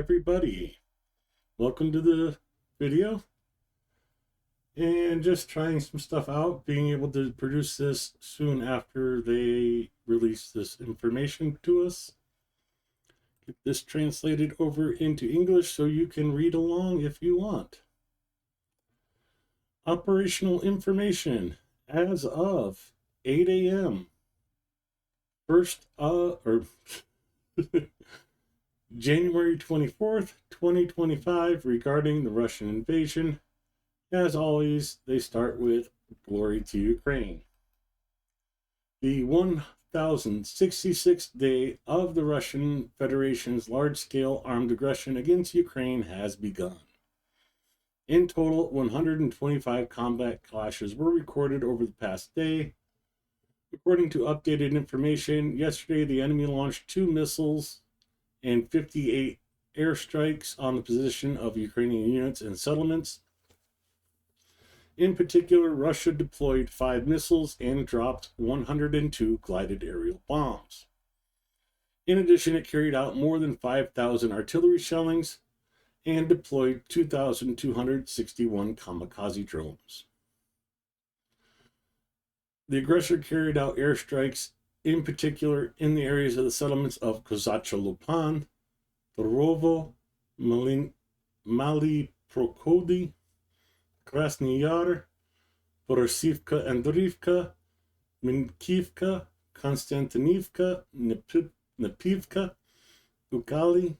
everybody, welcome to the video. And just trying some stuff out, being able to produce this soon after they release this information to us. Get this translated over into English so you can read along if you want. Operational information as of 8 a.m. January 24th, 2025, regarding the Russian invasion. As always, they start with glory to Ukraine. The 1066th day of the Russian Federation's large-scale armed aggression against Ukraine has begun. In total, 125 combat clashes were recorded over the past day. According to updated information, yesterday the enemy launched 2 missiles and 58 airstrikes on the position of Ukrainian units and settlements. In particular, Russia deployed 5 missiles and dropped 102 glided aerial bombs. In addition, it carried out more than 5,000 artillery shellings and deployed 2,261 kamikaze drones. The aggressor carried out airstrikes, in particular in the areas of the settlements of Kozacha Lupan, Torovo, Mali-Prokhody, Krasny Yar, Borosivka Andrivka, Minkivka, Konstantinivka, Nepivka, Ukali,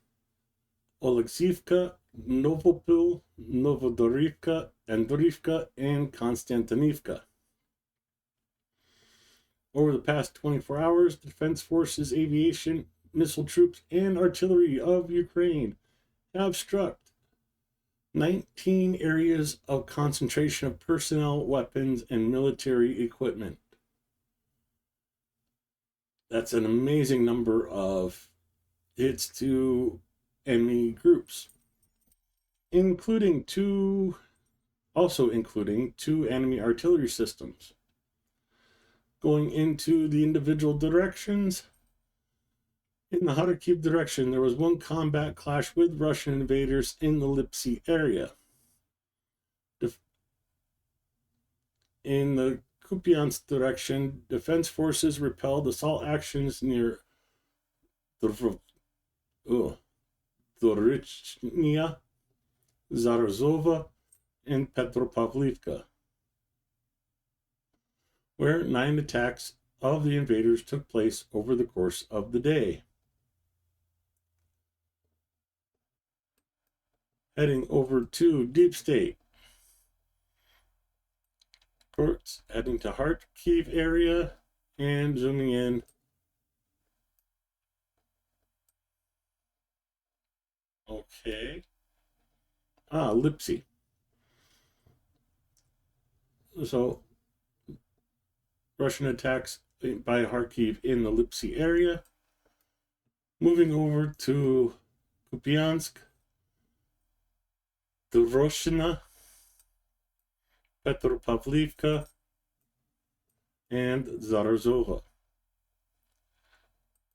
Oleksivka, Novopil, Novodorivka, Andrivka, and Konstantinivka. Over the past 24 hours, the Defense Forces, aviation, missile troops, and artillery of Ukraine have struck 19 areas of concentration of personnel, weapons, and military equipment. That's an amazing number of hits to enemy groups, including two enemy artillery systems. Going into the individual directions, in the Kharkiv direction, there was one combat clash with Russian invaders in the Lipsy area. In the Kupiansk direction, defense forces repelled assault actions near Dorichnia, Zarazova, and Petropavlivka, where 9 attacks of the invaders took place over the course of the day. Heading over to Deep State. Heading to Kharkiv area and zooming in. Okay. Lipsy. So, Russian attacks by Kharkiv in the Lipsy area. Moving over to Kupiansk, Doroshina, Petropavlivka, and Zarazova.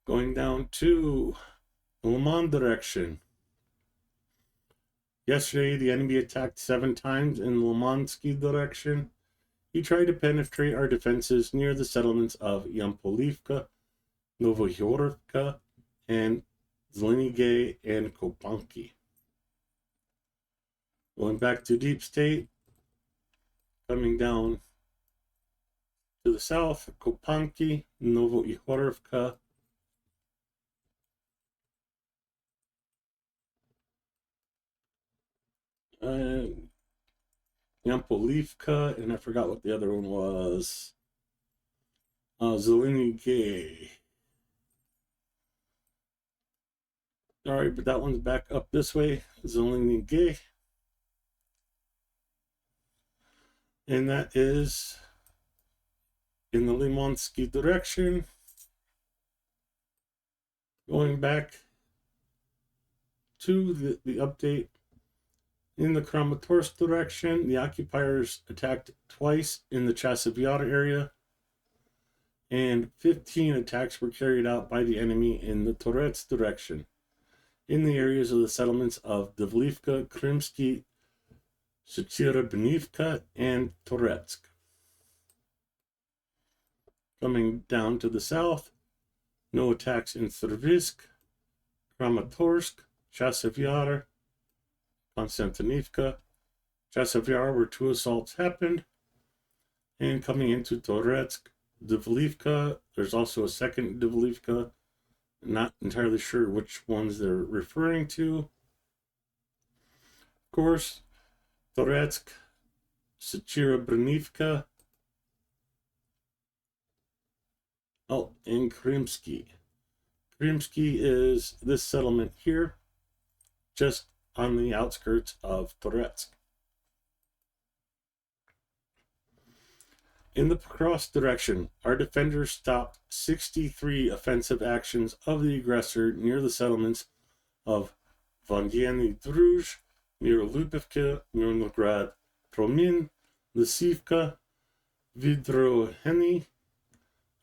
Going down to Liman direction. Yesterday, the enemy attacked 7 times in Limansky direction. He tried to penetrate our defenses near the settlements of Yampolivka, Novoyorovka, and Zlenigay and Kopanki. Going back to Deep State, coming down to the south, Kopanki, Novoyorovka, Yampolivka, and I forgot what the other one was. Zelenigay. Sorry, but that one's back up this way. Zelenigay. And that is in the Limansky direction. Going back to the update. In the Kramatorsk direction, the occupiers attacked twice in the Chasiv Yar area, and 15 attacks were carried out by the enemy in the Torets direction. in the areas of the settlements of Devlivka, Krymsky, Sychirabnivka, and Toretsk. Coming down to the south, no attacks in Servisk, Kramatorsk, Chasiv Yar, Konstantinivka, Chasiv Yar, where 2 assaults happened. And coming into Toretsk, Devlivka, there's also a second Devlivka. Not entirely sure which ones they're referring to. Of course, Toretsk, Sychirabnivka, and Krymsky. Krymsky is this settlement here, just on the outskirts of Toretsk. In the Pokrovsk direction, our defenders stopped 63 offensive actions of the aggressor near the settlements of Vodyany Druj, Mirolubivka, Mirnograd, Promin, Lysivka, Vidroheny,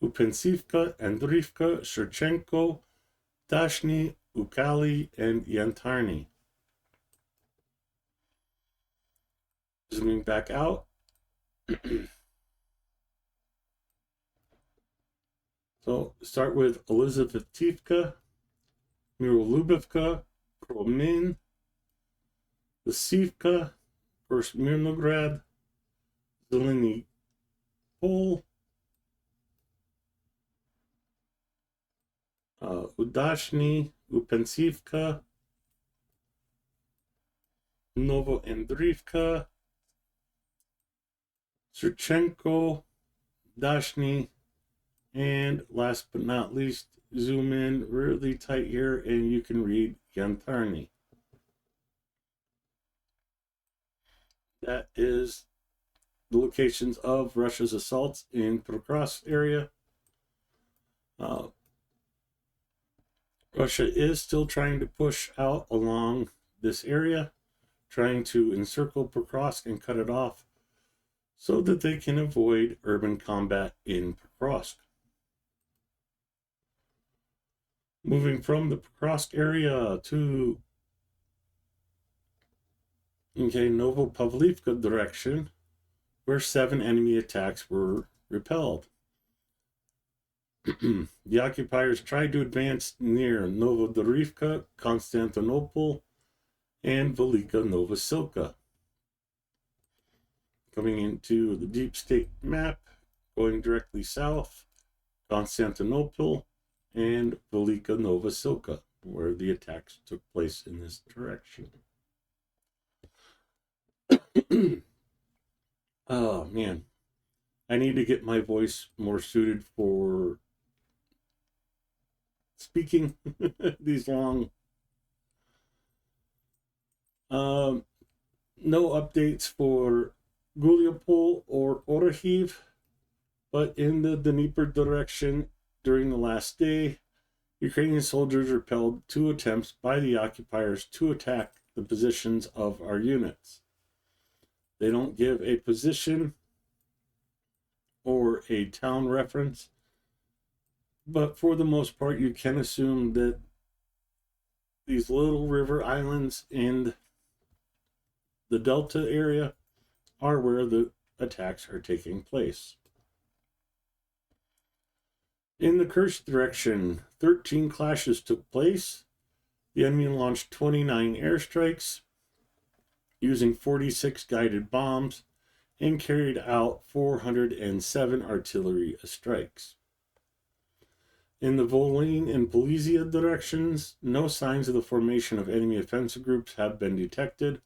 Upensivka, Andrivka, Shurchenko, Dashny, Ukali, and Yantarny. Zooming back out. So start with Elizabethivka, Mirolubivka, Promin, Lysivka, first Mirnograd, Zeleny Pol, Udashny, Upensivka, Novoandrivka, Shurchenko, Dashny, and last but not least, zoom in really tight here and you can read Yantarny. That is the locations of Russia's assaults in Pokrovsk area. Russia is still trying to push out along this area, trying to encircle Pokrovsk and cut it off so that they can avoid urban combat in Pokrovsk. Moving from the Pokrovsk area to Novopavlivka direction, where 7 enemy attacks were repelled. The occupiers tried to advance near Novodorivka, Constantinople, and Velika Novosilka. Coming into the deep state map, going directly south, Constantinople, and Velika Novosilka, where the attacks took place in this direction. Oh man, I need to get my voice more suited for speaking these long. No updates for Guliopol or Orahiv, but in the Dnieper direction during the last day, Ukrainian soldiers repelled 2 attempts by the occupiers to attack the positions of our units. They don't give a position or a town reference, but for the most part, you can assume that these little river islands in the Delta area are where the attacks are taking place. In the Kursk direction, 13 clashes took place. The enemy launched 29 airstrikes using 46 guided bombs and carried out 407 artillery strikes. In the Volyn and Polizia directions, no signs of the formation of enemy offensive groups have been detected.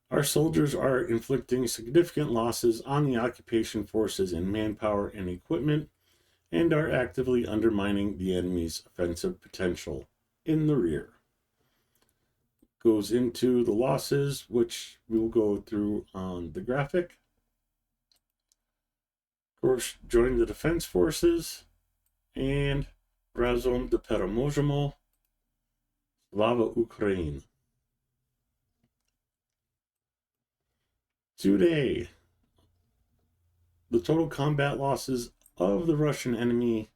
Our soldiers are inflicting significant losses on the occupation forces in manpower and equipment, and are actively undermining the enemy's offensive potential in the rear. Goes into the losses, which we'll go through on the graphic. Of course, joined the defense forces, and Razom de Peremozhemo, Slava Ukraine. Today, the total combat losses of the Russian enemy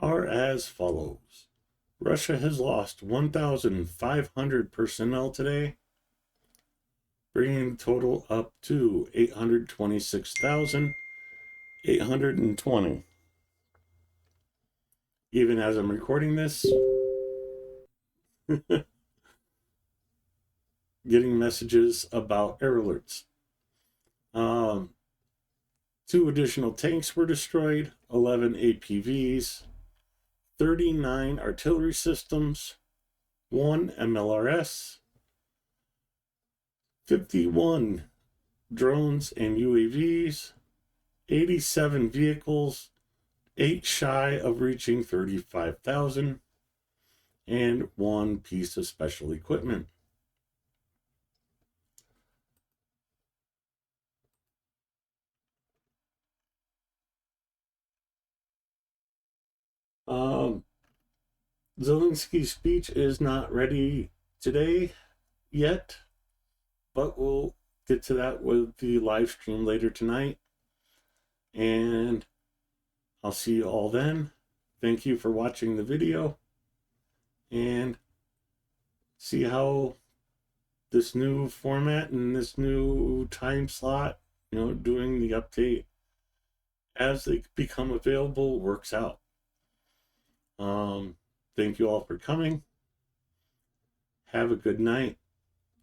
are as follows. Russia has lost 1,500 personnel today, bringing the total up to 826,820. Even as I'm recording this, getting messages about air alerts. 2 additional tanks were destroyed, 11 APVs, 39 artillery systems, 1 MLRS, 51 drones and UAVs, 87 vehicles, 8 shy of reaching 35,000, and 1 piece of special equipment. Zelensky's speech is not ready today yet, but we'll get to that with the live stream later tonight. And I'll see you all then. Thank you for watching the video, and see how this new format and this new time slot, doing the update as they become available works out. Thank you all for coming. Have a good night.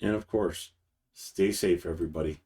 And of course, stay safe, everybody.